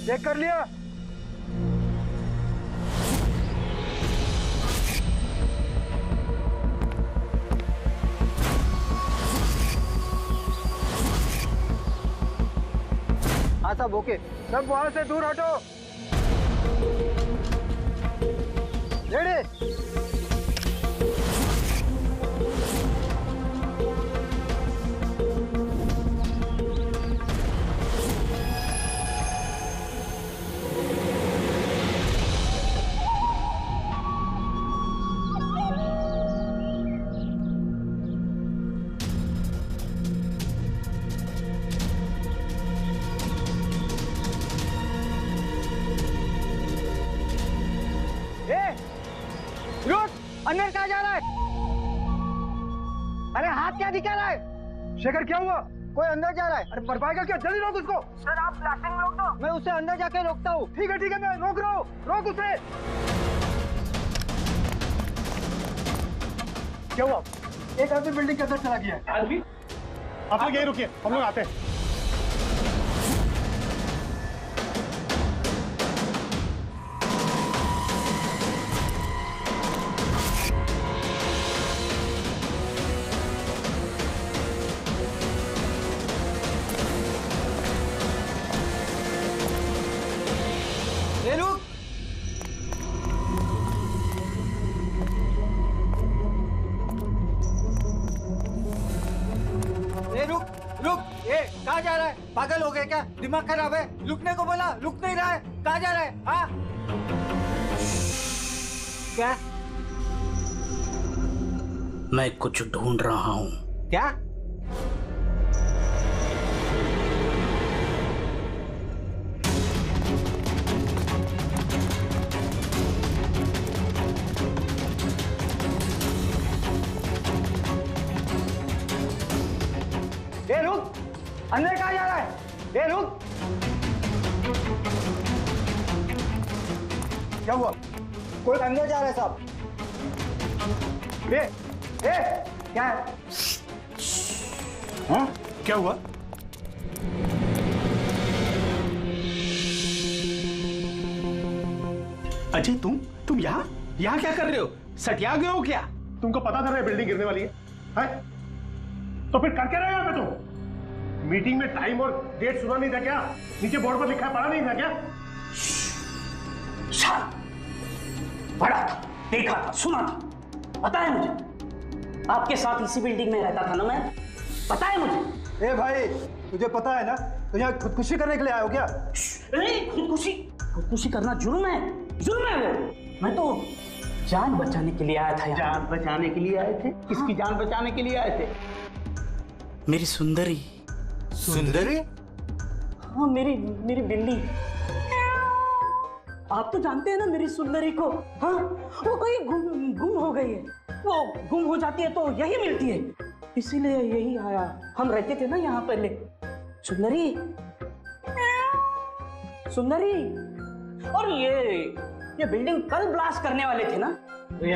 Check कर लिया? हाँ सब ओके। सब वहां से दूर हटो। रेडी? अंदर कहाँ जा रहा है? अरे हाथ क्या दिखा रहा है? शेखर क्या हुआ? कोई अंदर जा रहा है। अरे मर पाएगा क्या? जल्दी रोक उसको। सर आप प्लास्टिक में रोक दो। मैं उसे अंदर जाके रोकता हूँ। ठीक है मैं रोक रहा हूँ। रोक उसे। क्या हुआ? एक आदमी बिल्डिंग के अंदर चला गया है। आदमी? आप लोग यहीं रुकिए, हम लोग आते हैं। कहाँ जा रहा है? पागल हो गए क्या? दिमाग खराब है? रुकने को बोला, रुक नहीं रहा है। कहाँ जा रहा है? हाँ? क्या? मैं कुछ ढूंढ रहा हूँ। क्या? ये रुक! अंदर कहाँ जा रहा है? ये रुक! क्या हुआ? कोई अंदर जा रहा है साहब। क्या है? हाँ? क्या हुआ? अजय तुम यहाँ क्या कर रहे हो? सटिया गए हो क्या? तुमको पता था ना बिल्डिंग गिरने वाली है? तो फिर कर क्या रहे हो यहाँ पे तुम? मीटिंग में टाइम और डेट सुना नहीं था क्या? नीचे बोर्ड पर लिखा है, पढ़ा नहीं था क्या? पढ़ा था, देखा था, सुना था, पता है मुझे। आपके साथ इसी बिल्डिंग में रहता था ना मैं, पता है मुझे। ए भाई, तुझे पता है ना? तो यहाँ खुदकुशी करने के लिए आए हो क्या? खुदकुशी करना जुर्म है वो। मैं तो जान बचाने के लिए आया था यहाँ। जान बचाने के लिए आए थे? किसकी जान बचाने के लिए आए थे? मेरी सुंदरी। सुंदरी? हाँ, मेरी बिल्ली। आप तो जानते हैं ना मेरी सुंदरी को। हाँ, वो कहीं गुम हो गई है। वो गुम हो जाती है तो यही मिलती है, इसीलिए यही आया। हम रहते थे ना यहाँ पहले। सुंदरी। और ये बिल्डिंग कल ब्लास्ट करने वाले थे ना?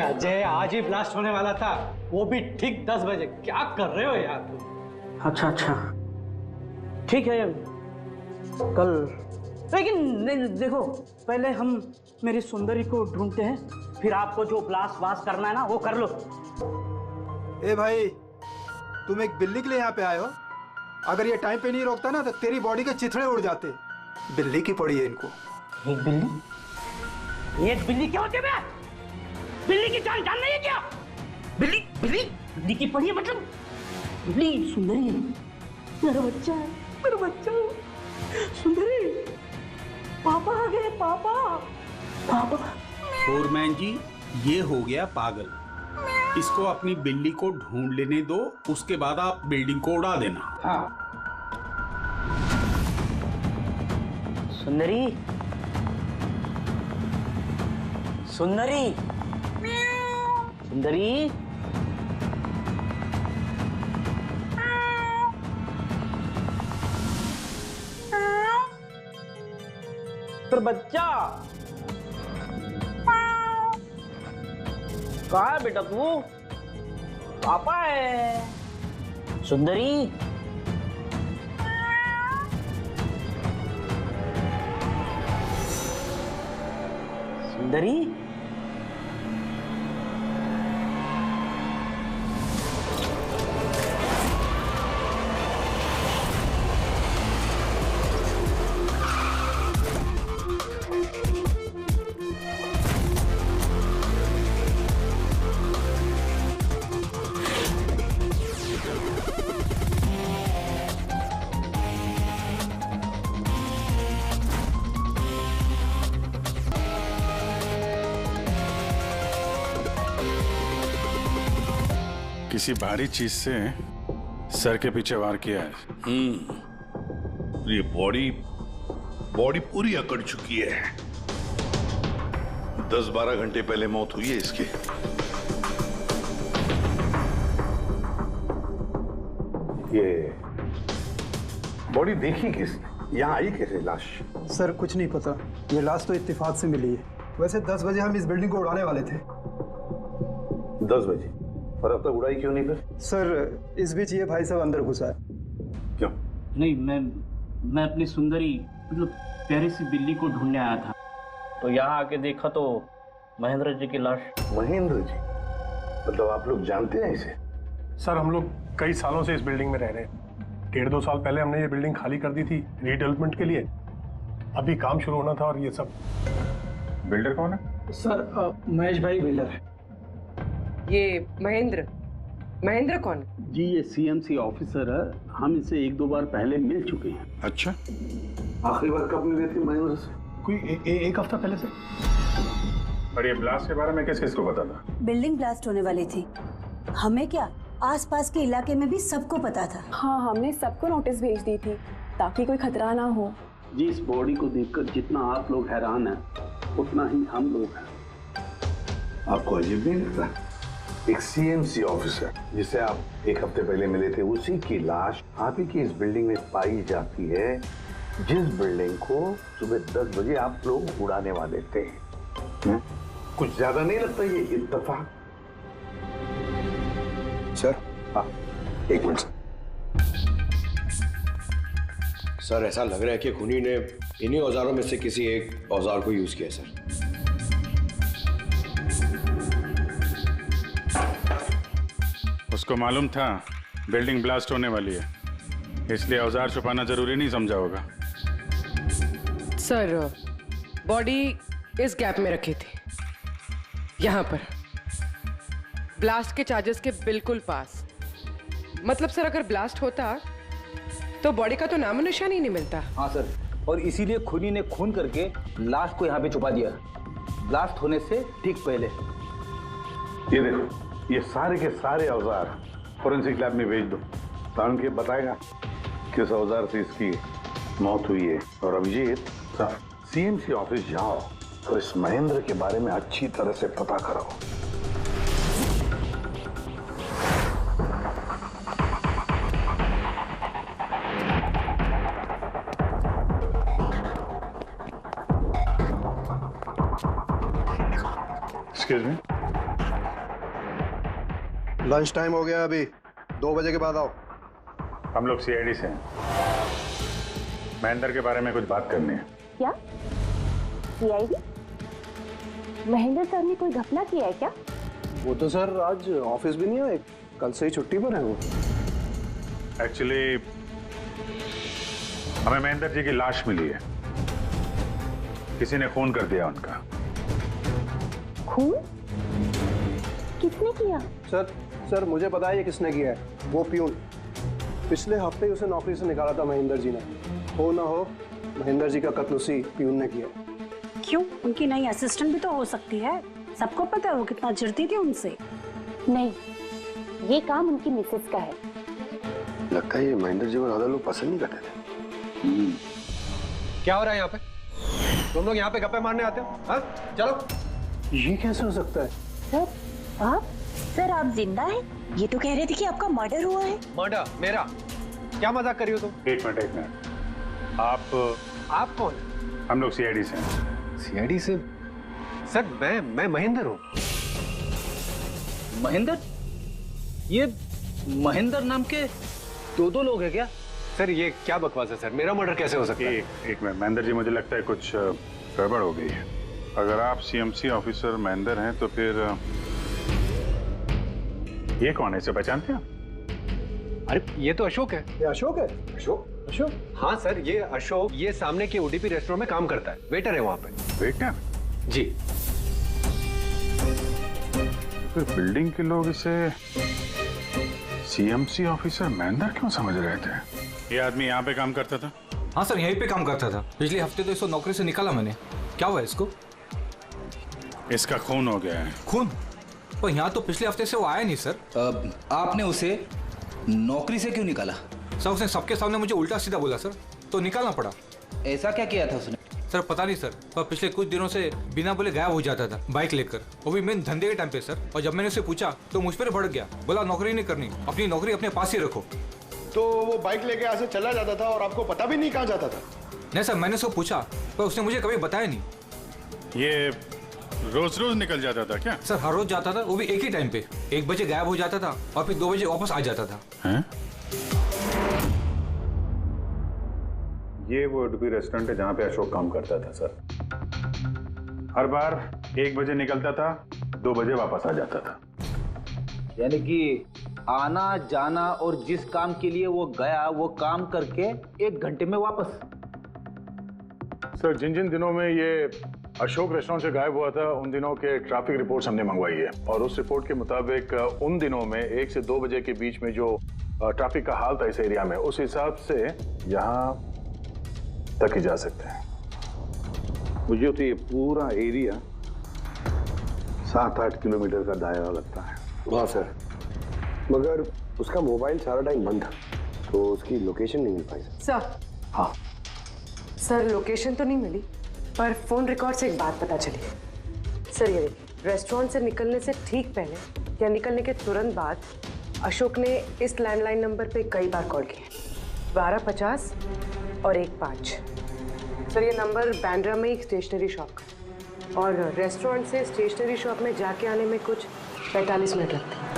अजय, आज ही ब्लास्ट होने वाला था, वो भी ठीक 10 बजे। क्या कर रहे हो यार तुम? अच्छा, ठीक है कल, लेकिन देखो पहले हम मेरी सुंदरी को ढूंढते हैं, फिर आपको जो ब्लास्ट करना है ना वो कर लो। ए भाई, तुम एक बिल्ली के लिए यहाँ पे आए हो? अगर ये टाइम पे नहीं रोकता ना तो तेरी बॉडी के चिथड़े उड़ जाते। बिल्ली की पड़ी है इनको। एक बिल्ली क्या होती है बे? बिल्ली की जान नहीं है क्या? बिल्ली की पड़ी है मतलब? बिल्ली सुंदरी है, मेरा बच्चा सुंदरी। पापा आ गए, पापा। फोरमैन जी, ये हो गया पागल। इसको अपनी बिल्ली को ढूंढ लेने दो, उसके बाद आप बिल्डिंग को उड़ा देना। हाँ। सुंदरी। पर बच्चा कहाँ है बेटा तू? पापा है। सुंदरी। सुंदरी, किसी भारी चीज से सर के पीछे वार किया है। ये बॉडी पूरी अकड़ चुकी है। 10-12 घंटे पहले मौत हुई है इसकी। ये बॉडी देखी किसने? यहाँ आई कैसे लाश? सर कुछ नहीं पता, ये लाश तो इत्तेफाक से मिली है। वैसे 10 बजे हम इस बिल्डिंग को उड़ाने वाले थे। 10 बजे? और अब तक उड़ाई क्यों नहीं फिर? सर इस बीच ये भाई साहब अंदर घुसा है। क्यों? नहीं, मैं अपनी सुंदरी मतलब प्यारी सी बिल्ली को ढूंढने आया था, तो यहाँ आके देखा तो महेंद्र जी की लाश। महेंद्र जी? मतलब आप लोग जानते हैं इसे? सर हम लोग कई सालों से इस बिल्डिंग में रह रहे हैं। 1.5-2 साल पहले हमने ये बिल्डिंग खाली कर दी थी रीडेवलपमेंट के लिए। अभी काम शुरू होना था और ये सब। बिल्डर कौन है? सर महेश भाई बिल्डर है। ये महेंद्र कौन? जी ये सीएमसी ऑफिसर है, हम इसे 1-2 बार पहले मिल चुके हैं। अच्छा, आखिरी बार कब मिले थे महेंद्र से? कोई एक हफ्ता पहले से। और ये ब्लास्ट के बारे में किस किस को पता था? बिल्डिंग ब्लास्ट होने वाली थी, हमें क्या आसपास के इलाके में भी सबको पता था। हाँ, हमने सबको नोटिस भेज दी थी ताकि कोई खतरा ना हो। जी इस बॉडी को देखकर जितना आप लोग हैरान हैं उतना ही हम लोग हैं। आपको अजीब नहीं लगता? एक सीएमसी ऑफिसर जिसे आप एक हफ्ते पहले मिले थे, उसी की लाश आप ही की इस बिल्डिंग में पाई जाती है, जिस बिल्डिंग को सुबह 10 बजे आप लोग उड़ाने वाले थे। कुछ ज्यादा नहीं लगता ये इत्तेफाक? सर हाँ, एक मिनट सर, ऐसा लग रहा है कि खूनी ने इन्हीं औजारों में से किसी एक औजार को यूज किया सर। उसको मालूम था बिल्डिंग ब्लास्ट होने वाली है, इसलिए औजार छुपाना जरूरी नहीं समझा होगा। सर बॉडी इस गैप में रखी थी, यहाँ पर ब्लास्ट के चार्जेस के बिल्कुल पास। मतलब सर अगर ब्लास्ट होता तो बॉडी का तो नामो निशान ही नहीं मिलता। हाँ सर, और इसीलिए खूनी ने खून करके लाश को यहाँ पे छुपा दिया ब्लास्ट होने से ठीक पहले। ये देखो, ये सारे के सारे औजार फोरेंसिक लैब में भेज दो, ताकि के बताएगा किस औजार से इसकी मौत हुई है। और अभिजीत, सीएमसी ऑफिस जाओ और इस महेंद्र के बारे में अच्छी तरह से पता करो। एक्सक्यूज मी, लंच टाइम हो गया, अभी 2 बजे के बाद आओ। हम लोग सीआईडी से हैं, महेंद्र के बारे में कुछ बात करनी है। क्या सीआईडी? महेंद्र सर ने कोई घपला किया है क्या? वो तो सर आज ऑफिस भी नहीं आए, कल से ही छुट्टी पर है वो। एक्चुअली हमें महेंद्र जी की लाश मिली है, किसी ने खून कर दिया उनका। खून? किसने किया? सर मुझे पता है ये किसने किया है, वो प्यून। पिछले हफ्ते ही उसे नौकरी से निकाला था महेंद्र जी ने। हो ना हो महेंद्र जी का कत्ल उसी प्यून ने किया। क्यों? उनकी नई असिस्टेंट भी तो हो सकती है, सबको पता है वो कितना चिढ़ती थी उनसे। नहीं, ये काम उनकी मिसेस का है। लगता है ये महेंद्र जी को ज्यादा लोग पसंद नहीं करते थे। क्या हो रहा है यहाँ पे? तुम लोग यहाँ पे गप्पे मारने आते हो? हाँ चलो। ये कैसे हो सकता है? सर आप जिंदा हैं? ये तो कह रहे थे कि आपका मर्डर हुआ है। मर्डर मेरा? क्या मजाक कर रही हो तुम? एक मिनट, आप कौन? हम लोग सीआईडी से हैं। सीआईडी से? सर मैं महेंद्र हूँ। महेंद्र? ये महेंद्र नाम के 2 लोग हैं क्या? सर ये क्या बकवास है सर, मेरा मर्डर कैसे हो सकता है? एक मिनट महेंद्र जी, मुझे लगता है कुछ गड़बड़ हो गई है। अगर आप सीएमसी ऑफिसर महेंद्र हैं तो फिर ये कौन है, इसे पहचानते हैं? अरे ये तो अशोक है। ये अशोक है? अशोक? अशोक? हाँ सर, ये अशोक ये सामने के ओडीपी रेस्टोरेंट में काम करता है, वेटर है वहाँ पे। वेटर? जी। फिर बिल्डिंग के लोग इसे सीएमसी ऑफिसर महेंद्र क्यों समझ रहे थे? ये आदमी यहाँ पे काम करता था? हाँ सर, यहीं पे काम करता था। पिछले हफ्ते तो इसको नौकरी से निकाला मैंने। क्या हुआ इसको? इसका खून हो गया है। खून? पर यहाँ तो पिछले हफ्ते से वो आया नहीं सर। आपने उसे नौकरी से क्यों निकाला? सर उसने सबके सामने मुझे उल्टा सीधा बोला सर, तो निकालना पड़ा। ऐसा क्या किया था उसने? सर पता नहीं सर, पर पिछले कुछ दिनों से बिना बोले गायब हो जाता था बाइक लेकर, वो भी मेन धंधे के टाइम पे सर। और जब मैंने उसे पूछा तो मुझ पर भड़क गया, बोला नौकरी नहीं करनी, अपनी नौकरी अपने पास ही रखो। तो वो बाइक लेके यहाँ से चला जाता था और आपको पता भी नहीं कहाँ जाता था? नहीं सर, मैंने उसको पूछा पर उसने मुझे कभी बताया नहीं। ये रोज रोज निकल जाता था क्या? सर हर रोज जाता था, वो भी एक ही टाइम पे। 1 बजे गायब हो जाता था और फिर 2 बजे वापस आ जाता था। हैं? ये वो उडुपी रेस्टोरेंट है जहाँ पे अशोक काम करता था सर। हर बार 1 बजे निकलता था, 2 बजे वापस आ जाता था। यानी कि आना जाना और जिस काम के लिए वो गया वो काम करके 1 घंटे में वापस। सर जिन जिन दिनों में ये अशोक रेस्टोरेंट से गायब हुआ था उन दिनों के ट्रैफिक रिपोर्ट्स हमने मंगवाई है और उस रिपोर्ट के मुताबिक उन दिनों में 1 से 2 बजे के बीच में जो ट्रैफिक का हाल था इस एरिया में, उस हिसाब से यहाँ तक ही जा सकते हैं। मुझे तो ये पूरा एरिया 7-8 किलोमीटर का दायरा लगता है। वाह सर, मगर उसका मोबाइल सारा टाइम बंद था तो उसकी लोकेशन नहीं मिल पाई सर। हाँ सर लोकेशन तो नहीं मिली, पर फोन रिकॉर्ड से एक बात पता चली। सर ये रेस्टोरेंट से निकलने से ठीक पहले या निकलने के तुरंत बाद अशोक ने इस लैंडलाइन नंबर पे कई बार कॉल किया, 1250 और 15। सर ये नंबर बैंड्रा में ही स्टेशनरी शॉप का, और रेस्टोरेंट से स्टेशनरी शॉप में जाके आने में कुछ 45 मिनट लगते हैं।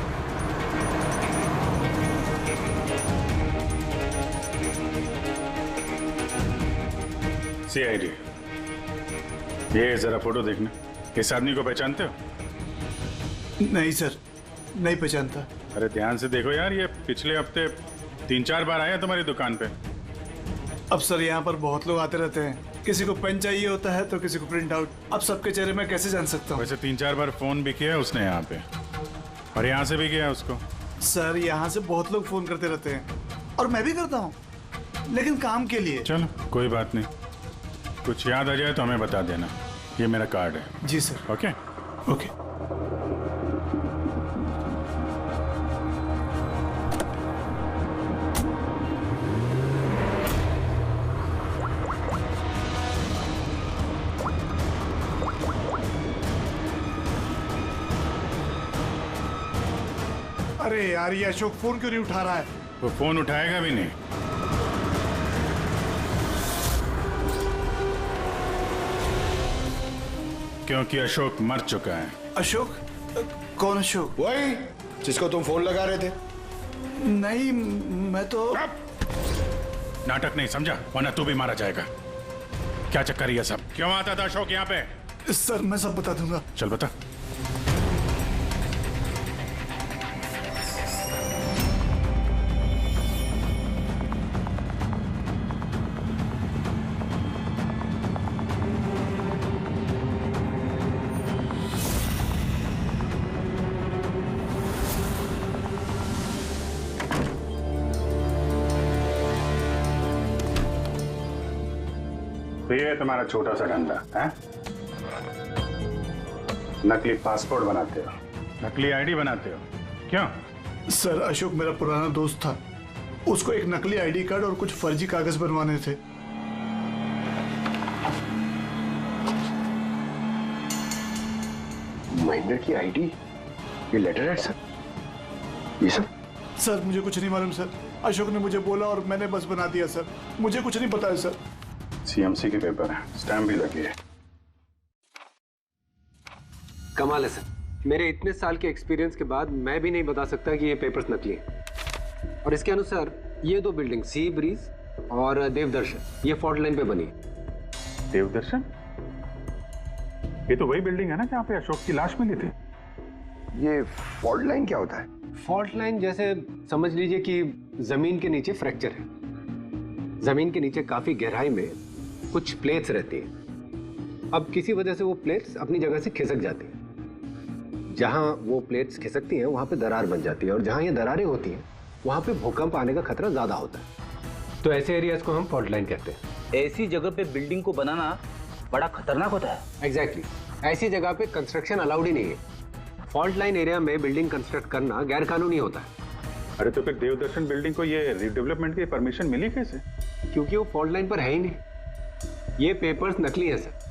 CID, ये जरा फोटो देखना। इस आदमी को पहचानते हो? नहीं सर, नहीं पहचानता। अरे ध्यान से देखो यार, ये पिछले हफ्ते 3-4 बार आया तुम्हारी दुकान पे। अब सर यहाँ पर बहुत लोग आते रहते हैं, किसी को पेन चाहिए होता है तो किसी को प्रिंट आउट। अब सबके चेहरे में कैसे जान सकता हूँ? वैसे 3-4 बार फोन भी किया उसने यहाँ पे, और यहाँ से भी किया उसको। सर यहाँ से बहुत लोग फोन करते रहते हैं और मैं भी करता हूँ, लेकिन काम के लिए। चलो कोई बात नहीं, कुछ याद आ जाए तो हमें बता देना। ये मेरा कार्ड है। जी सर। Okay okay. अरे यार, ये अशोक फोन क्यों नहीं उठा रहा है? वो फोन उठाएगा भी नहीं। क्योंकि अशोक मर चुका है। अशोक? कौन अशोक? वही जिसको तुम फोन लगा रहे थे। नहीं, मैं तो नाटक नहीं समझा, वरना तू भी मारा जाएगा। क्या चक्कर ये सब? क्यों आता था अशोक यहाँ पे? सर मैं सब बता दूंगा। चल बता। तो ये तुम्हारा छोटा सा धंधा है? नकली पासपोर्ट बनाते हो, नकली आईडी बनाते हो, क्यों? सर अशोक मेरा पुराना दोस्त था, उसको एक नकली आईडी कार्ड और कुछ फर्जी कागज बनवाने थे। महेंद्र की आईडी, ये लेटर है सर, ये सब? सर मुझे कुछ नहीं मालूम सर, अशोक ने मुझे बोला और मैंने बस बना दिया सर, मुझे कुछ नहीं पता है सर। सीएमसी के पेपर है, स्टैम्प भी लगी है। कमाल है सर, मेरे इतने साल के एक्सपीरियंस के बाद मैं भी नहीं बता सकता कि ये पेपर्स नकली हैं। और इसके अनुसार ये 2 बिल्डिंग सी ब्रीज और देवदर्शन ये फॉल्ट लाइन पे बनी है। देवदर्शन? ये तो वही बिल्डिंग है ना जहाँ पे अशोक की लाश मिली थी। ये फॉल्ट लाइन क्या होता है? फॉल्ट लाइन जैसे समझ लीजिए कि जमीन के नीचे फ्रैक्चर है। जमीन के नीचे काफी गहराई में कुछ प्लेट्स रहती हैं। अब किसी वजह से वो प्लेट्स अपनी जगह से खिसक जाती हैं। जहां वो प्लेट्स खिसकती हैं वहां पे दरार बन जाती है, और जहां ये दरारें होती हैं वहां पे भूकंप आने का खतरा ज्यादा होता है। तो ऐसे एरियाज को हम फॉल्ट लाइन कहते हैं। ऐसी जगह पे बिल्डिंग को बनाना बड़ा खतरनाक होता है। एग्जैक्टली ऐसी जगह पे कंस्ट्रक्शन अलाउड ही नहीं है। फॉल्ट लाइन एरिया में बिल्डिंग कंस्ट्रक्ट करना गैर कानूनी होता है। अरे तो फिर देवदर्शन बिल्डिंग को ये रीडेवलपमेंट की परमिशन मिली कैसे? क्योंकि वो फॉल्ट लाइन पर है ही नहीं। ये पेपर्स नकली है सर।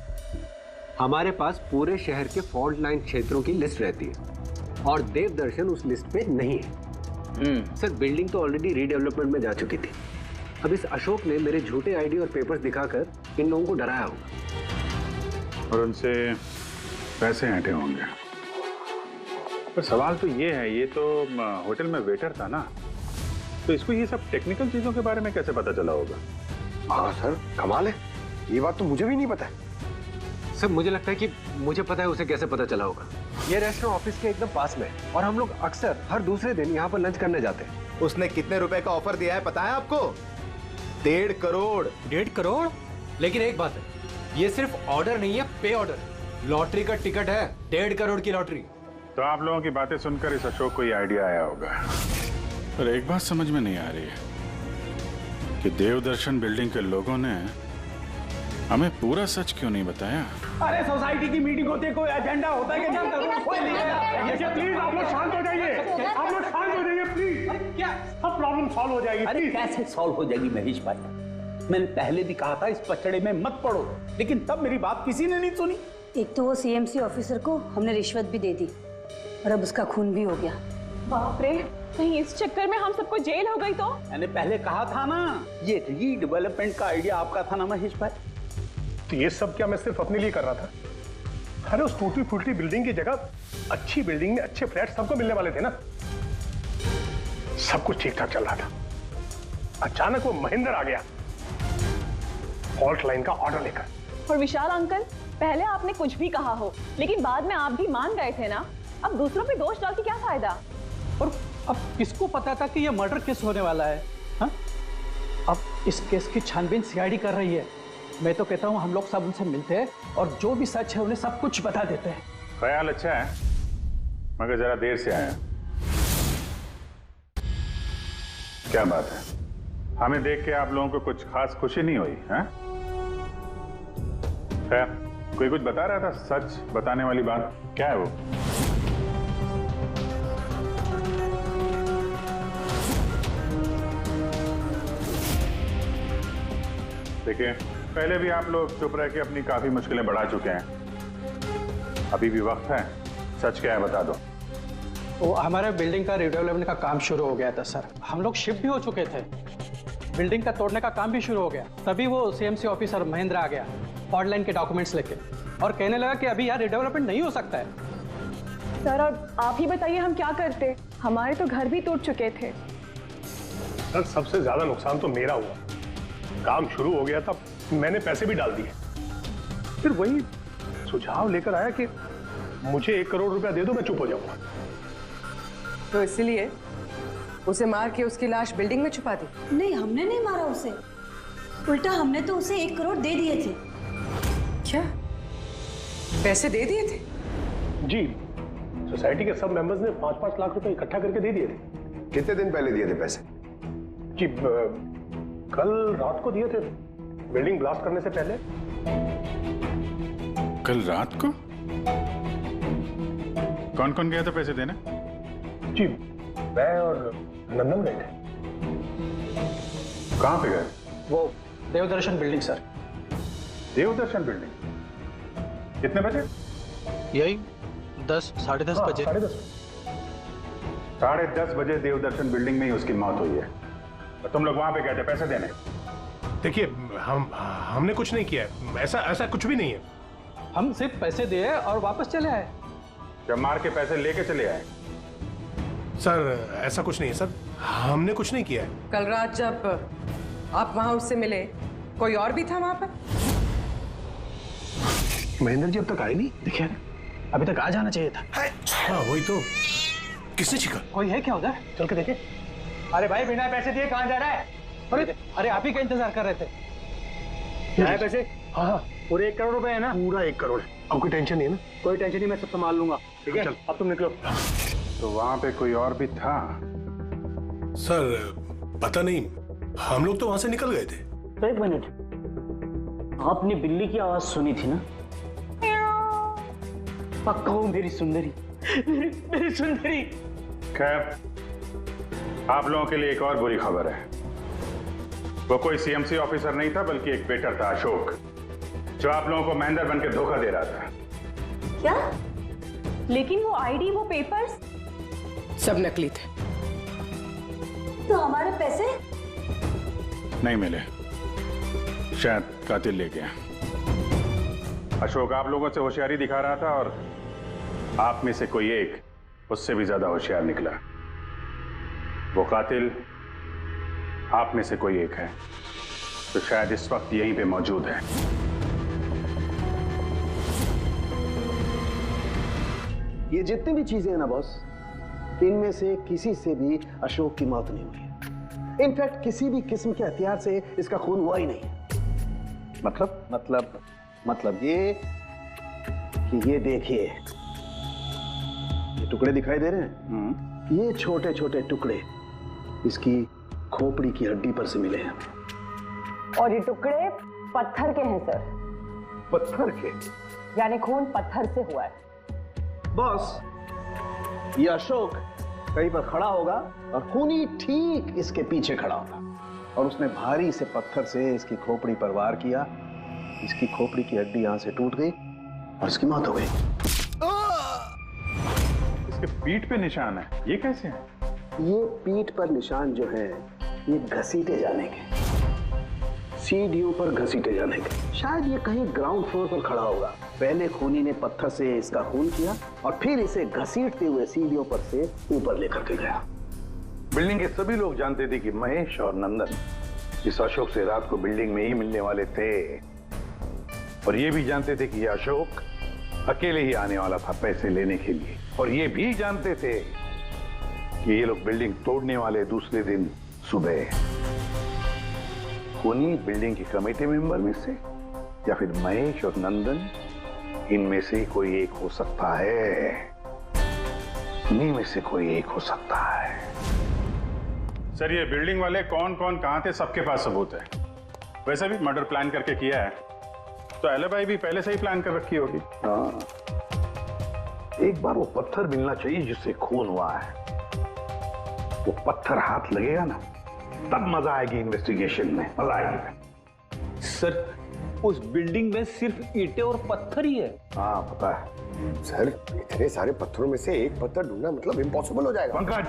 हमारे पास पूरे शहर के फॉल्ट लाइन क्षेत्रों की लिस्ट रहती है और देवदर्शन उस लिस्ट पे नहीं है। सर बिल्डिंग तो ऑलरेडी रीडेवलपमेंट में जा चुकी थी। अब इस अशोक ने मेरे झूठे आईडी और पेपर्स दिखाकर इन लोगों को डराया होगा और उनसे पैसे ऐंठे होंगे। पर सवाल तो ये है, ये तो होटल में वेटर था ना, तो इसको ये सब टेक्निकल चीजों के बारे में कैसे पता चला होगा? हाँ सर, कमाल है, ये बात तो मुझे भी नहीं पता है। सर मुझे लगता है कि मुझे पता है उसे कैसे पता चला होगा। ये रेस्टोरेंट ऑफिस के एकदम पास में है और हम लोग अक्सर हर दूसरे दिन यहाँ पर लंच करने जाते हैं। उसने कितने रुपए का ऑफर दिया है पता है आपको? 1.5 करोड़। 1.5 करोड़? लेकिन एक बात है, ये सिर्फ ऑर्डर नहीं है, पे ऑर्डर। लॉटरी का टिकट है, 1.5 करोड़ की लॉटरी। तो आप लोगों की बातें सुनकर इस अशोक को ये आइडिया आया होगा। पर एक बात समझ में नहीं आ रही है कि देवदर्शन बिल्डिंग के लोगों ने हमें पूरा सच क्यों नहीं बताया? अरे सोसाइटी की मीटिंग होती है, कोई एजेंडा होता है कि नहीं? प्लीज आप लोग शांत हो जाइए, आप लोग शांत हो जाइए प्लीज। क्या सब प्रॉब्लम सॉल्व हो जाएगी? अरे कैसे सॉल्व हो जाएगी महेश भाई? मैंने पहले भी कहा था इस पचड़े में मत पड़ो, लेकिन तब मेरी बात किसी ने नहीं सुनी। एक तो वो सीएमसी ऑफिसर को हमने रिश्वत भी दे दी और अब उसका खून भी हो गया। बाप रे, कहीं इस चक्कर में हम सबको जेल हो गई तो? मैंने पहले कहा था ना, ये रीडेवलपमेंट का आइडिया आपका था ना महेश भाई? तो ये सब क्या मैं सिर्फ अपने लिए कर रहा था? अरे उस टूटी फूटी बिल्डिंग की जगह अच्छी बिल्डिंग में अच्छे फ्लैट सबको मिलने वाले थे ना। सब कुछ ठीक ठाक चल रहा था, अचानक वो महेंद्र आ गया फॉल्ट लाइन का ऑर्डर लेकर। और विशाल अंकल, पहले आपने कुछ भी कहा हो, लेकिन बाद में आप भी मान गए थे ना। अब दूसरों पे दोष डाल के क्या फायदा? और अब किसको पता था कि ये मर्डर केस होने वाला है? हा? अब इस केस की छानबीन सीआईडी कर रही है। मैं तो कहता हूँ हम लोग सब उनसे मिलते हैं और जो भी सच है उन्हें सब कुछ बता देते हैं। ख्याल अच्छा है, मगर जरा देर से आया। क्या बात है, हमें देख के आप लोगों को कुछ खास खुशी नहीं हुई? हैं? खैर, कोई कुछ बता रहा था, सच बताने वाली बात क्या है वो? देखिए, पहले भी आप लोग चुप रह के अपनी काफी मुश्किलें बढ़ा चुके हैं। अभी भी वक्त है, सच क्या है बता दो। वो हमारे बिल्डिंग का रिडेवलपमेंट का काम शुरू हो गया था सर। हम लोग शिफ्ट भी हो चुके थे, बिल्डिंग का तोड़ने का काम भी शुरू हो गया। तभी वो सीएमसी ऑफिसर महेंद्र आ गया फॉल्ट लाइन के डॉक्यूमेंट्स लेके और कहने लगा कि अभी यार रिडेवलपमेंट नहीं हो सकता है। सर अब आप ही बताइए हम क्या करते? हमारे तो घर भी टूट चुके थे। सर सबसे ज्यादा नुकसान तो मेरा हुआ। काम शुरू हो गया था, मैंने पैसे भी डाल दिए, फिर वही सुझाव लेकर आया कि मुझे 1 करोड़ रुपया दे दो, मैं चुप हो जाऊंगा। तो इसलिए उसे मार के उसकी लाश बिल्डिंग में छुपा दी? नहीं, हमने नहीं मारा उसे, उल्टा हमने तो उसे 1 करोड़ दे दिए थे। क्या पैसे दे दिए थे? जी, सोसाइटी के सब मेंबर्स ने 5-5 लाख रुपए इकट्ठा करके दे दिए थे। कितने दिन पहले दिए थे पैसे? जी कल रात को दिए थे, बिल्डिंग ब्लास्ट करने से पहले। कल रात को? कौन कौन गया था पैसे देने? जी मैं और नंदन गए थे। कहां पे गए? वो देवदर्शन बिल्डिंग सर। देवदर्शन बिल्डिंग? कितने बजे? यही 10, 10:30 बजे। 10:30 बजे देवदर्शन बिल्डिंग में ही उसकी मौत हुई है। तो तुम लोग वहां पे गए थे पैसे देने? देखिए हमने कुछ नहीं किया है, ऐसा कुछ भी नहीं है। हम सिर्फ पैसे दिए और वापस चले आए। जब मार के पैसे लेके चले आए? सर ऐसा कुछ नहीं है सर, हमने कुछ नहीं किया है। कल रात जब आप वहां उससे मिले, कोई और भी था वहां पर? महेंद्र जी अब तक आए नहीं। देखिए अभी तक आ जाना चाहिए था। हाँ वही तो। किसने छिका? कोई है क्या उधर? चल के देखे। अरे भाई बिना पैसे दिए कहाँ जा रहा है? अरे आप ही का इंतजार कर रहे थे। क्या है पैसे? हाँ पूरे 1 करोड़ रुपए है ना? पूरा 1 करोड़ है। अब कोई टेंशन नहीं है ना? कोई टेंशन नहीं, मैं सब संभाल लूंगा। ठीक है अब तुम निकलो। तो वहां पे कोई और भी था? सर पता नहीं, हम लोग तो वहां से निकल गए थे। तो 1 मिनट, आपने बिल्ली की आवाज सुनी थी ना? पक्का हूं मेरी सुंदरी, मेरी सुंदरी। खैर, आप लोगों के लिए एक और बुरी खबर है। वो कोई सीएमसी ऑफिसर नहीं था, बल्कि एक वेटर था, अशोक, जो आप लोगों को महेंद्र बनकर धोखा दे रहा था। क्या? लेकिन वो आईडी, वो पेपर्स सब नकली थे। तो हमारे पैसे नहीं मिले, शायद कातिल ले गया। अशोक आप लोगों से होशियारी दिखा रहा था और आप में से कोई एक उससे भी ज्यादा होशियार निकला। वो कातिल आप में से कोई एक है, तो शायद इस वक्त यहीं पे मौजूद है। ये जितनी भी चीजें हैं ना बॉस, इनमें से किसी से भी अशोक की मौत नहीं हुई है। इनफैक्ट किसी भी किस्म के हथियार से इसका खून हुआ ही नहीं है। मतलब ये कि ये देखिए, ये टुकड़े दिखाई दे रहे हैं? ये छोटे छोटे टुकड़े इसकी खोपड़ी की हड्डी पर से मिले हैं। और ये टुकड़े पत्थर के हैं सर। पत्थर के? यानी खून पत्थर से हुआ है। बॉस, ये अशोक कहीं पर खड़ा होगा और खूनी ठीक इसके पीछे खड़ा होगा, और उसने भारी से पत्थर से इसकी खोपड़ी पर वार किया। इसकी खोपड़ी की हड्डी यहां से टूट गई और इसकी मौत हो गई। इसके पीठ पे निशान है, ये कैसे है? ये पीठ पर निशान जो है, ये घसीटे जाने के, सीढ़ियों पर घसीटे जाने के। शायद ये कहीं ग्राउंड फ्लोर पर खड़ा होगा। पहले खूनी ने पत्थर से इसका खून किया और फिर इसे घसीटते हुए सीढ़ियों पर से ऊपर लेकर के गया। बिल्डिंग के सभी लोग जानते थे कि महेश और नंदन इस अशोक से रात को बिल्डिंग में ही मिलने वाले थे, और ये भी जानते थे कि ये अशोक अकेले ही आने वाला था पैसे लेने के लिए, और ये भी जानते थे कि ये लोग बिल्डिंग तोड़ने वाले दूसरे दिन सुबह। खूनी बिल्डिंग की कमेटी मेंबर में से या फिर महेश और नंदन, इनमें से कोई एक हो सकता है। इन्हीं में से कोई एक हो सकता है। सर ये बिल्डिंग वाले कौन कौन कहां थे, सबके पास सबूत है। वैसे भी मर्डर प्लान करके किया है, तो एलिबाई भी पहले से ही प्लान कर रखी होगी। हाँ, एक बार वो पत्थर मिलना चाहिए जिससे खून हुआ है। वो पत्थर हाथ लगेगा ना, तब मजा आएगी इन्वेस्टिगेशन में, मजा आएगी। सर उस बिल्डिंग में सिर्फ ईंटें और पत्थर ही है। हाँ पता है सर, इतने सारे पत्थरों में से एक पत्थर ढूंढना मतलब इम्पॉसिबल हो जाएगा। पंकज,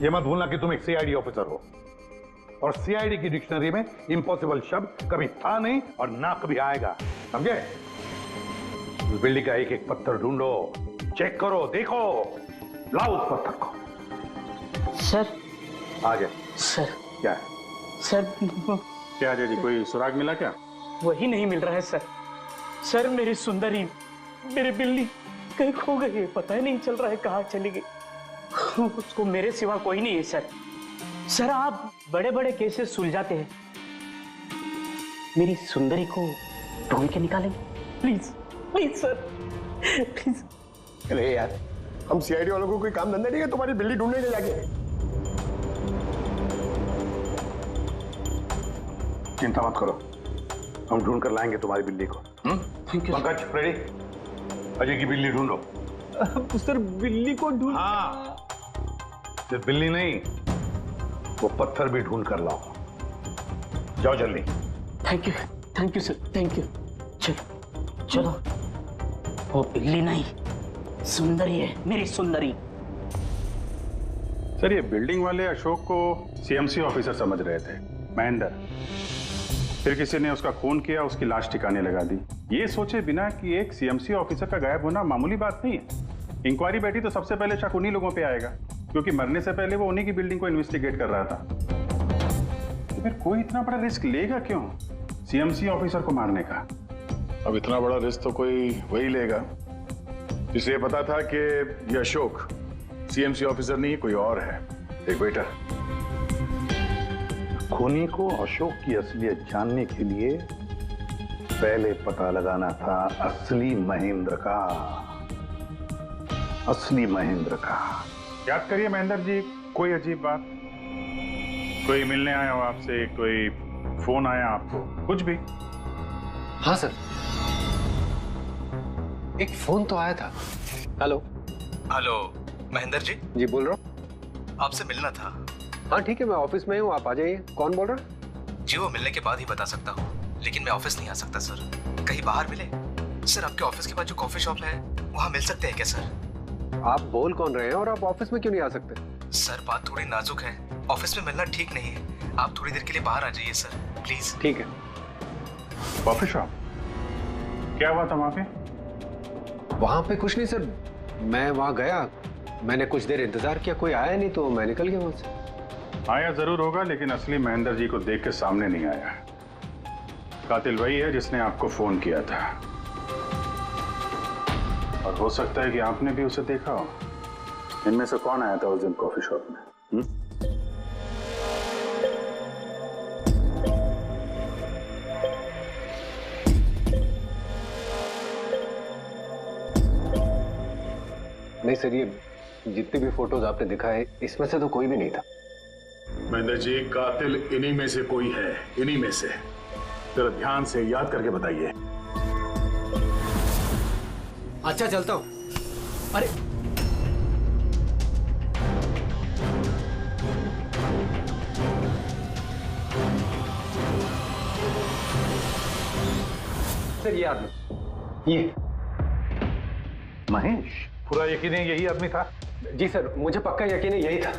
ये मत भूलना कि तुम एक सीआईडी ऑफिसर हो, और सीआईडी की डिक्शनरी में इम्पॉसिबल शब्द कभी था नहीं और ना कभी आएगा, समझे? उस बिल्डिंग का एक एक पत्थर ढूंढो, चेक करो, देखो, लाओ उस पत्थर को। सर आ गया। सर क्या है? सर क्या जी, कोई सुराग मिला क्या? वही नहीं मिल रहा है सर। सर मेरी सुंदरी, मेरी बिल्ली कहीं खो गई है, पता ही नहीं चल रहा है कहाँ चली गई। उसको मेरे सिवा कोई नहीं है सर। सर आप बड़े बड़े केसेस सुलझाते हैं, मेरी सुंदरी को ढूंढ के निकालेंगे प्लीज, प्लीज सर, प्लीज। अरे यार, हम सीआईडी वालों को कोई काम धंधा नहीं है तुम्हारी बिल्ली ढूंढने के जाके। चिंता मत करो, हम ढूंढ कर लाएंगे तुम्हारी बिल्ली को। पंकज रेडी? अजय की बिल्ली ढूंढो। सर बिल्ली को ढूंढ? हाँ, सिर्फ बिल्ली नहीं, वो पत्थर भी ढूंढ कर लाओ। जाओ जल्दी। Thank you sir, thank you. चलो चलो, वो बिल्ली नहीं सुंदरी है, मेरी सुंदरी। सर ये बिल्डिंग वाले अशोक को सीएमसी ऑफिसर समझ रहे थे, महेंद्र। फिर किसी ने उसका खून किया, उसकी लाश ठिकाने लगा दी, ये सोचे बिना कि एक सीएमसी ऑफिसर का गायब होना मामूली बात नहीं है। इंक्वायरी बैठी तो सबसे पहले शक उन्हीं लोगों पे आएगा, क्योंकि मरने से पहले वो उन्हीं की बिल्डिंग को इन्वेस्टिगेट कर रहा था। तो फिर कोई इतना बड़ा रिस्क लेगा क्यों सीएमसी ऑफिसर को मारने का? अब इतना बड़ा रिस्क तो कोई वही लेगा जिसे पता था कि ये अशोक सीएमसी ऑफिसर नहीं कोई और है। एक वेटर। खूनी को अशोक की असलियत जानने के लिए पहले पता लगाना था असली महेंद्र का। असली महेंद्र का। याद करिए महेंद्र जी, कोई अजीब बात, कोई मिलने आया हो आपसे, कोई फोन आया आपको, कुछ भी? हाँ सर, एक फोन तो आया था। Hello hello Mahendra ji. जी बोल रहा हूँ। आपसे मिलना था। हाँ ठीक है, मैं ऑफिस में हूँ, आप आ जाइए। कौन बोल रहा है? जी वो मिलने के बाद ही बता सकता हूँ, लेकिन मैं ऑफिस नहीं आ सकता सर। कहीं बाहर मिले? सर आपके ऑफिस के पास जो कॉफी शॉप है वहाँ मिल सकते हैं क्या सर? आप बोल कौन रहे हैं और आप ऑफिस में क्यों नहीं आ सकते? सर बात थोड़ी नाजुक है, ऑफिस में मिलना ठीक नहीं है। आप थोड़ी देर के लिए बाहर आ जाइए सर, प्लीज। ठीक है। Coffee shop? क्या हुआ था वहाँ पे? वहाँ पे कुछ नहीं सर, मैं वहाँ गया, मैंने कुछ देर इंतजार किया, कोई आया नहीं तो मैं निकल गया वहाँ से। आया जरूर होगा, लेकिन असली महेंद्र जी को देख के सामने नहीं आया। कातिल वही है जिसने आपको फोन किया था, और हो सकता है कि आपने भी उसे देखा हो। इनमें से कौन आया था उस दिन कॉफी शॉप में? नहीं सर, ये जितने भी फोटोज आपने दिखाए इसमें से तो कोई भी नहीं था। महेंद्र जी, कातिल इन्हीं में से कोई है, इन्हीं में से। जरा ध्यान से याद करके बताइए। अच्छा चलता हूं। अरे सर ये आदमी, ये महेश? पूरा यकीन है यही आदमी था? जी सर, मुझे पक्का यकीन है यही था।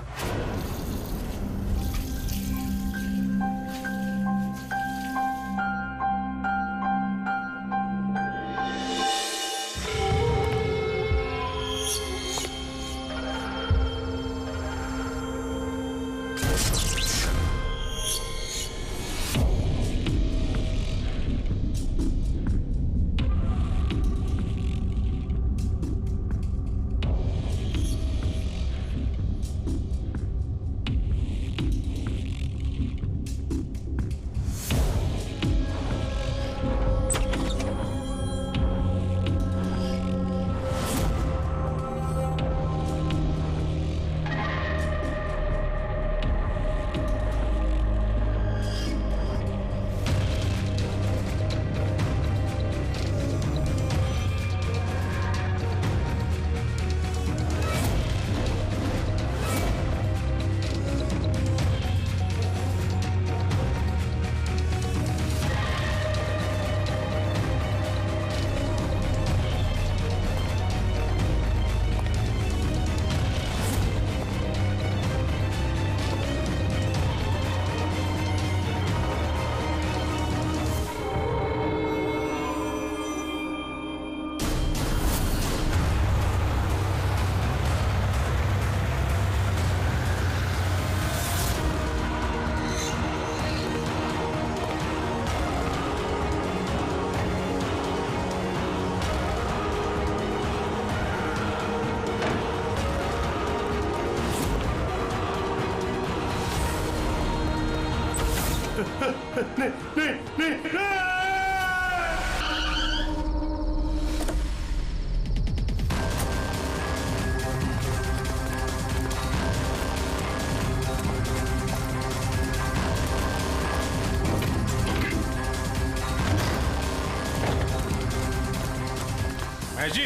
महेश जी,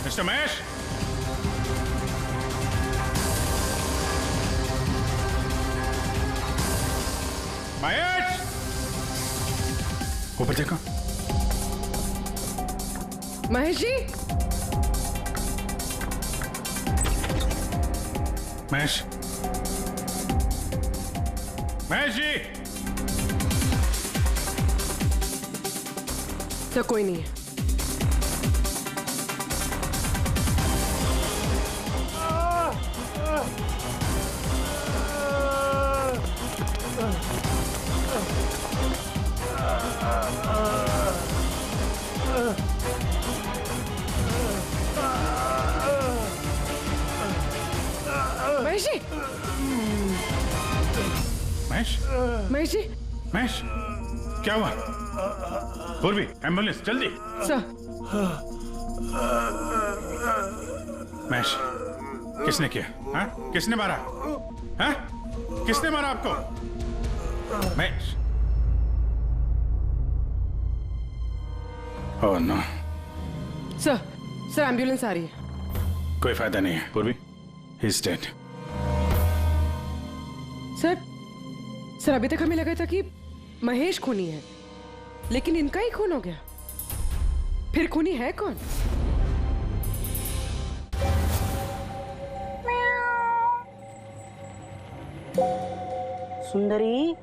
मिस्टर महेश, महेश, ऊपर देखो। महेश जी, महेश, महेश जी। तो कोई नहीं है। महेश महेश जी। महेश क्या हुआ? पूर्वी एम्बुलेंस जल्दी। सर। महेश किसने किया? हाँ? किसने मारा? हाँ? किसने मारा आपको? Mahesh. Oh no. Sir ambulance आ रही है। कोई फायदा नहीं है पूर्वी, ही इज डेड। सर अभी तक हमें लगा था कि महेश खूनी है, लेकिन इनका ही खून हो गया। फिर खूनी है कौन? सुंदरी,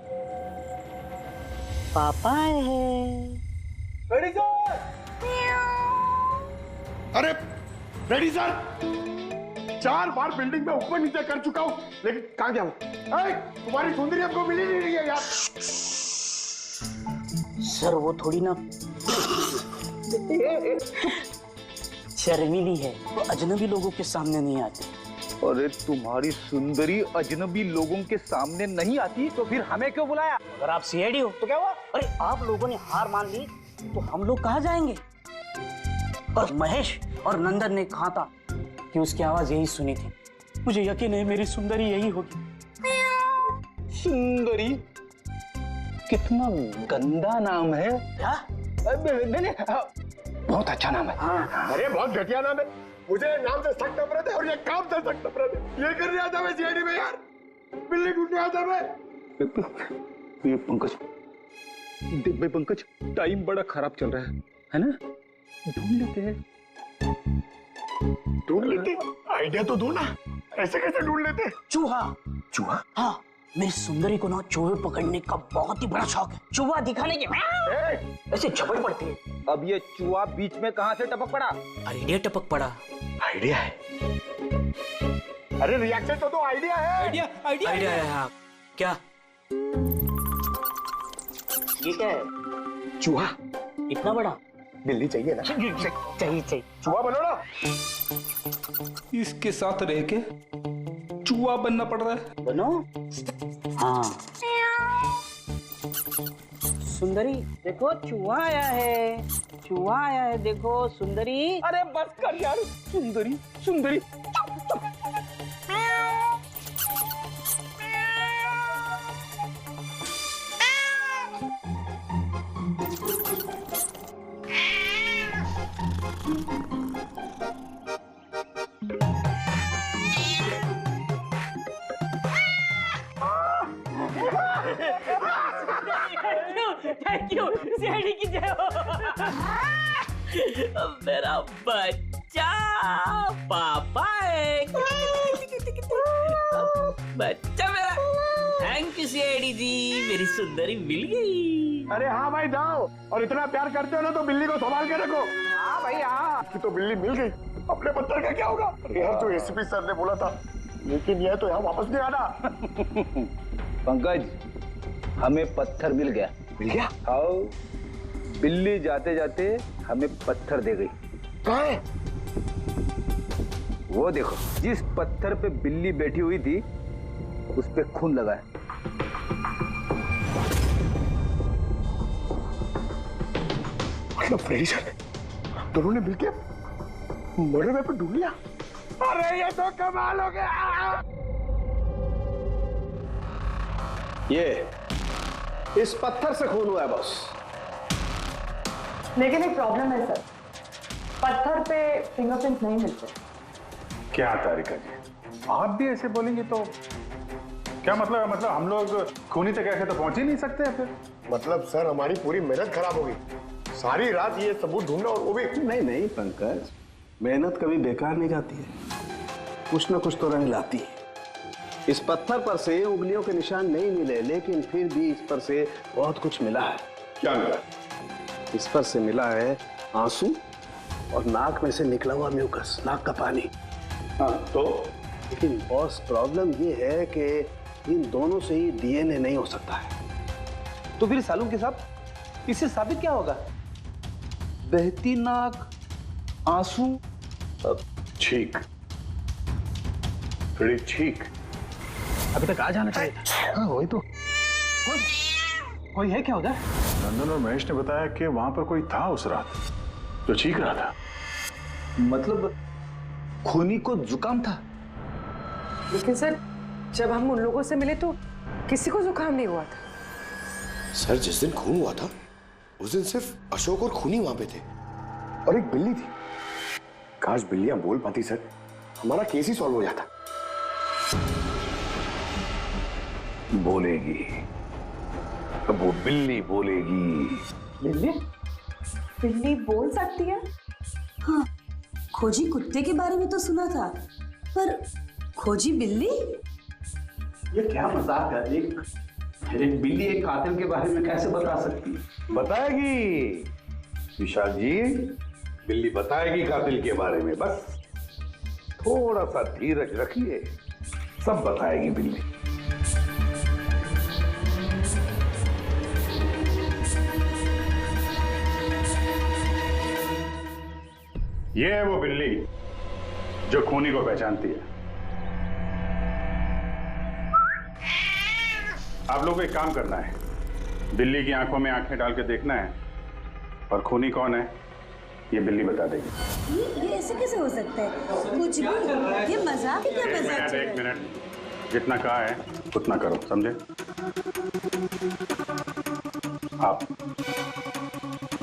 पापा आए हैं। Ready sir. अरे रेडी सर, 4 बार बिल्डिंग में ऊपर नीचे कर चुका हूं, लेकिन कहां गया हूं? तुम्हारी सुंदरी हमको मिली नहीं रही है यार। सर वो थोड़ी ना शर्मीली है, वो अजनबी लोगों के सामने नहीं आती। अरे तुम्हारी सुंदरी अजनबी लोगों के सामने नहीं आती तो फिर हमें क्यों बुलाया? अगर आप सीआईडी हो तो क्या हुआ? अरे आप लोगों ने हार मान ली तो हम लोग कहाँ जाएंगे? और महेश और नंदन ने कहा था कि उसकी आवाज यही सुनी थी। मुझे यकीन है मेरी सुंदरी यही होगी। सुंदरी? कितना गंदा नाम है। क्या? नहीं, बहुत अच्छा नाम है। हाँ। अरे बहुत घटिया नाम है। मुझे नाम से सख्त नफरत है और ये काम से सख्त नफरत है। ये करने आता मैं सीआईडी में यार, बिल्ली ढूंढने आता मैं। ये पंकज टाइम बड़ा खराब चल रहा है ना? ढूंढ लेते हैं। ढूंढ लेते? आइडिया तो दो ना, ऐसे कैसे ढूंढ लेते? चूहा। चूहा? हाँ, मेरी सुंदरी को ना चूहे पकड़ने का बहुत ही बड़ा शौक है। चूहा दिखाने के ऐसे झपट पड़ती है। अब ये चूहा बीच में कहां से टपक पड़ा? आइडिया टपक पड़ा। आइडिया है? अरे रिएक्शन तो दो, आइडिया है। आइडिया है। हाँ क्या? ये क्या है? चूहा। इतना बड़ा? बिल्ली चाहिए ना? चाहिए। चूहा बनो ना। इसके साथ रह के चूहा बनना पड़ रहा है। बनो। हाँ। सुंदरी देखो चूहा आया है, चूहा आया है, देखो सुंदरी। अरे बस कर यार। सुंदरी सुंदरी थैंक यू सीआईडी की जय हो। मेरा बच्चा पापा है। बच्चा मेरा। थैंक यू सीआईडी जी, मेरी सुंदरी मिल गई। अरे हाँ भाई जाओ, और इतना प्यार करते हो ना तो बिल्ली को संभाल के रखो। हाँ भाई हाँ। कि तो बिल्ली मिल गई, अपने पत्थर का क्या होगा? अरे यार जो एसीपी सर ने बोला था, लेकिन यह तो यहाँ वापस नहीं आना। पंकज हमें पत्थर मिल गया। मिल गया? आओ, बिल्ली जाते जाते हमें पत्थर दे गई। कहाँ है? वो देखो, जिस पत्थर पे बिल्ली बैठी हुई थी उस पे खून लगा है। मतलब फ्रेडी सर दोनों ने मिलकर मर्डर वेपन ढूंढ लिया। अरे ये तो कमाल हो गया। ये इस पत्थर से खून हुआ है बॉस। लेकिन एक प्रॉब्लम है सर, पत्थर पे फिंगरप्रिंट नहीं मिलते। क्या तारिका जी, आप भी ऐसे बोलेंगे तो क्या मतलब है? मतलब हम लोग खूनी तक ऐसे तो पहुंच ही नहीं सकते फिर? मतलब सर हमारी पूरी मेहनत खराब हो गई। सारी रात ये सबूत ढूंढना, और वो भी नहीं पंकज, मेहनत कभी बेकार नहीं जाती है, कुछ ना कुछ तो रंग लाती है। इस पत्थर पर से उंगलियों के निशान नहीं मिले, लेकिन फिर भी इस पर से बहुत कुछ मिला है। क्या मिला? इस पर से मिला है आंसू और नाक में से निकला हुआ म्यूकस, नाक का पानी। हाँ तो? लेकिन बॉस प्रॉब्लम ये है कि इन दोनों से ही डीएनए नहीं हो सकता है। तो फिर सालू के साथ इससे साबित क्या होगा? बहती नाक, आंसू, छींक, थोड़ी छींक। अभी तक आ जाना चाहिए था। हाँ वही तो। कोई है क्या उधर? नंदन और महेश ने बताया कि वहां पर कोई था उस रात जो चीख रहा था। मतलब खूनी को जुकाम था? लेकिन सर जब हम उन लोगों से मिले तो किसी को जुकाम नहीं हुआ था। सर जिस दिन खून हुआ था उस दिन सिर्फ अशोक और खूनी वहां पे थे और एक बिल्ली थी। काश बिल्लियां बोल पाती सर, हमारा केस ही सॉल्व हो जाता। बोलेगी, अब वो बिल्ली बोलेगी। बिल्ली? बिल्ली बोल सकती है? हाँ, खोजी कुत्ते के बारे में तो सुना था, पर खोजी बिल्ली? ये क्या मजाक है? एक बिल्ली एक कातिल के बारे में कैसे बता सकती है? बताएगी विशाल जी, बिल्ली बताएगी कातिल के बारे में। बस थोड़ा सा धीरज रखिए, सब बताएगी बिल्ली। ये है वो बिल्ली जो खूनी को पहचानती है। आप लोगों को एक काम करना है, बिल्ली की आंखों में आंखें डाल के देखना है और खूनी कौन है ये बिल्ली बता देगी। ये ऐसे कैसे हो सकता है? कुछ भी, ये मजाक है क्या? मजाक? एक मिनट, जितना कहा है उतना करो, समझे? आप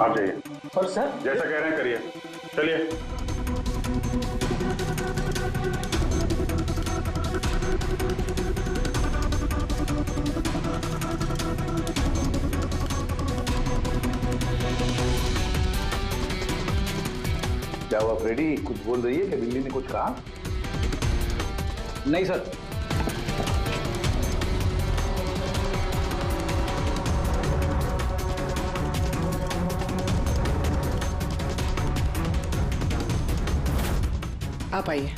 जाइए। और सर जैसा कह रहे हैं करिए, चलिए। क्या हुआ फ्रेडी, कुछ बोल रही है कि बिल्ली ने कुछ कहा? नहीं सर। आप आइए।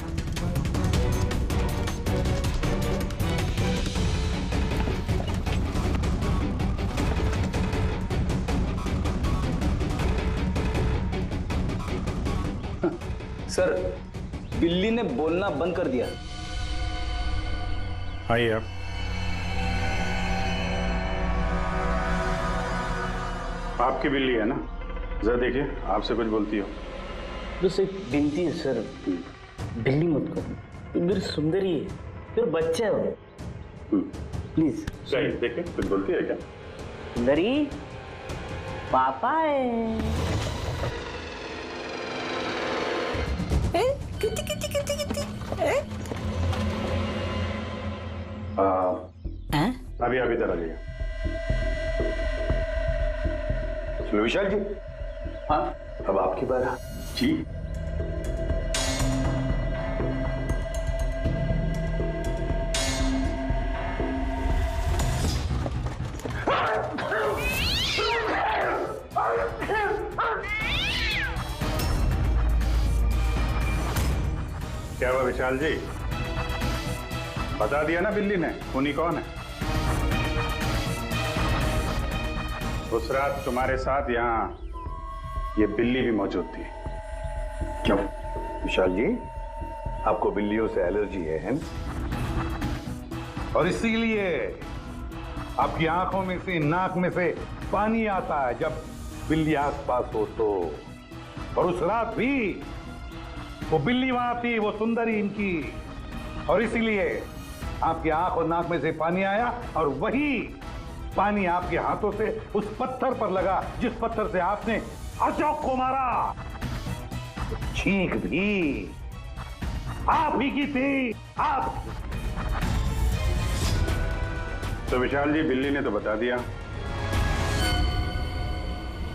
सर बिल्ली ने बोलना बंद कर दिया। आइए आप। आपकी बिल्ली है ना? जरा देखिए, आपसे कुछ बोलती हो। बस एक विनती है सर, बिल्ली मत करो, मेरी सुंदरी है, फिर बच्चा है प्लीज। सही, देखिए कुछ बोलती है क्या? सुंदरी पापा है। कितनी कितनी कितनी कितनी? अभी आप इधर आ जाइए। चलो विशाल जी। हाँ, अब आपकी बारी। जी। क्या हुआ विशाल जी? बता दिया ना बिल्ली ने खूनी कौन है? उस रात तुम्हारे साथ यहाँ ये बिल्ली भी मौजूद थी। क्यों विशाल जी, आपको बिल्लियों से एलर्जी है ना? और इसीलिए आपकी आंखों में से, नाक में से पानी आता है जब बिल्ली आसपास हो तो। और उस रात भी वो बिल्ली वहां थी, वो सुंदरी इनकी, और इसीलिए आपकी आंख और नाक में से पानी आया और वही पानी आपके हाथों से उस पत्थर पर लगा जिस पत्थर से आपने अशोक को मारा। चीख भी आप ही की थी, आप। तो विशाल जी, बिल्ली ने तो बता दिया,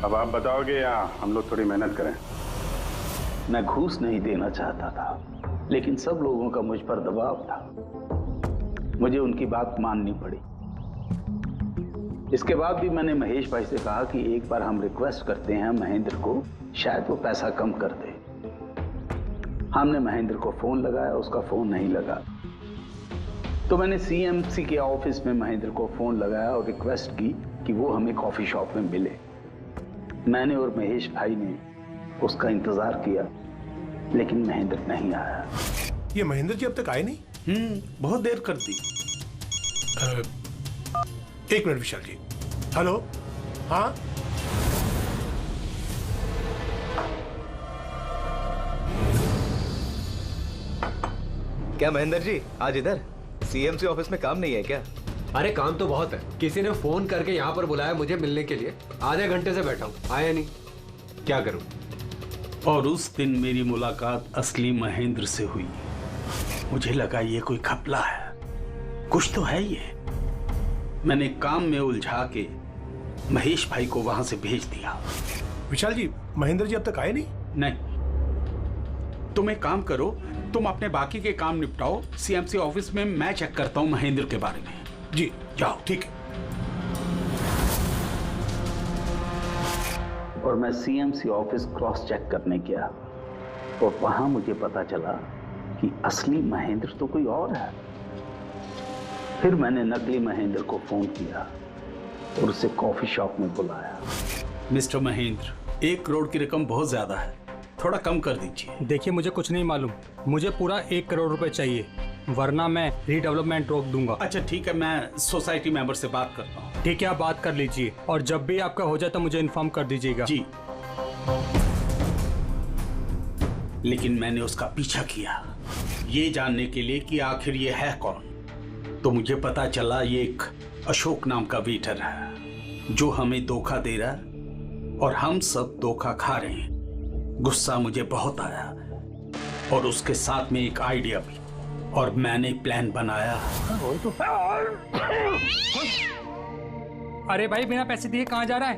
अब आप बताओगे या हम लोग थोड़ी मेहनत करें? मैं घूस नहीं देना चाहता था, लेकिन सब लोगों का मुझ पर दबाव था, मुझे उनकी बात माननी पड़ी। इसके बाद भी मैंने महेश भाई से कहा कि एक बार हम रिक्वेस्ट करते हैं महेंद्र को, शायद वो पैसा कम कर दे। हमने महेंद्र को फोन लगाया, उसका फोन नहीं लगा, तो मैंने सीएमसी के ऑफिस में महेंद्र को फोन लगाया और रिक्वेस्ट की कि वो हमें कॉफी शॉप में मिले। मैंने और महेश भाई ने उसका इंतजार किया, लेकिन महेंद्र नहीं आया। ये महेंद्र जी अब तक आए नहीं? बहुत देर कर दी। एक मिनट विशाल जी। हेलो, हाँ क्या महेंद्र जी आज इधर सीएमसी ऑफिस में काम नहीं है क्या? अरे काम तो बहुत है, किसी ने फोन करके यहाँ पर बुलाया मुझे मिलने के लिए। आधे घंटे से बैठा हूँ, आया नहीं, क्या करूँ? और उस दिन मेरी मुलाकात असली महेंद्र से हुई। मुझे लगा ये कोई घपला है, कुछ तो है ये। मैंने काम में उलझा के महेश भाई को वहां से भेज दिया। विशाल जी, महेंद्र जी अब तक आए नहीं? नहीं, तुम एक काम करो, तुम अपने बाकी के काम निपटाओ, सीएमसी ऑफिस में मैं चेक करता हूं महेंद्र के बारे में। जी जाओ, ठीक है। और मैं सीएमसी ऑफिस क्रॉस चेक करने गया और वहां मुझे पता चला कि असली महेंद्र तो कोई और है। फिर मैंने नकली महेंद्र को फोन किया और उसे कॉफी शॉप में बुलाया। मिस्टर महेंद्र, 1 करोड़ की रकम बहुत ज्यादा है, थोड़ा कम कर दीजिए। देखिए, मुझे कुछ नहीं मालूम, मुझे पूरा 1 करोड़ रुपए चाहिए, वरना मैं रीडेवलपमेंट रोक दूंगा। अच्छा ठीक है, मैं सोसाइटी मेंबर से बात करता हूँ। ठीक है, आप बात कर लीजिए और जब भी आपका हो जाए तो मुझे इन्फॉर्म कर दीजिएगा। जी। लेकिन मैंने उसका पीछा किया ये जानने के लिए कि आखिर ये है कौन। तो मुझे पता चला ये एक अशोक नाम का वेटर है जो हमें धोखा दे रहा है और हम सब धोखा खा रहे हैं। गुस्सा मुझे बहुत आया और उसके साथ में एक आइडिया भी, और मैंने प्लान बनाया। अरे भाई, बिना पैसे दिए कहाँ जा रहा है?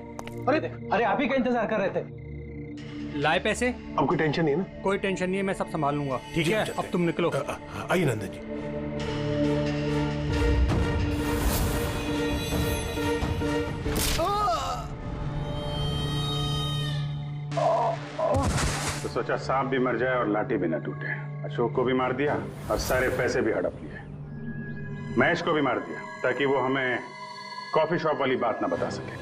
अरे आप ही का इंतजार कर रहे थे। लाए पैसे? अब कोई टेंशन नहीं है ना? कोई टेंशन नहीं है, मैं सब संभाल लूंगा। ठीक है, अब तुम निकलो। आइए नंदन जी। तो सोचा सांप भी मर जाए और लाठी भी न टूटे। अशोक को भी मार दिया और सारे पैसे भी हड़प लिए। महेश को भी मार दिया ताकि वो हमें कॉफी शॉप वाली बात न बता सके।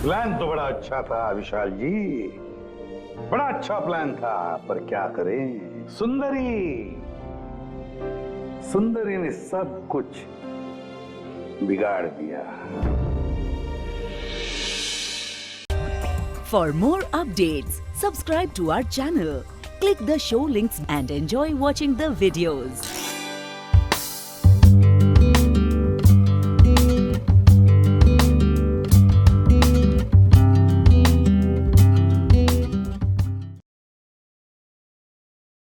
प्लान तो बड़ा अच्छा था विशाल जी, बड़ा अच्छा प्लान था, पर क्या करें, सुंदरी ने सब कुछ बिगाड़ दिया। For more updates, subscribe to our channel, click the show links and enjoy watching the videos.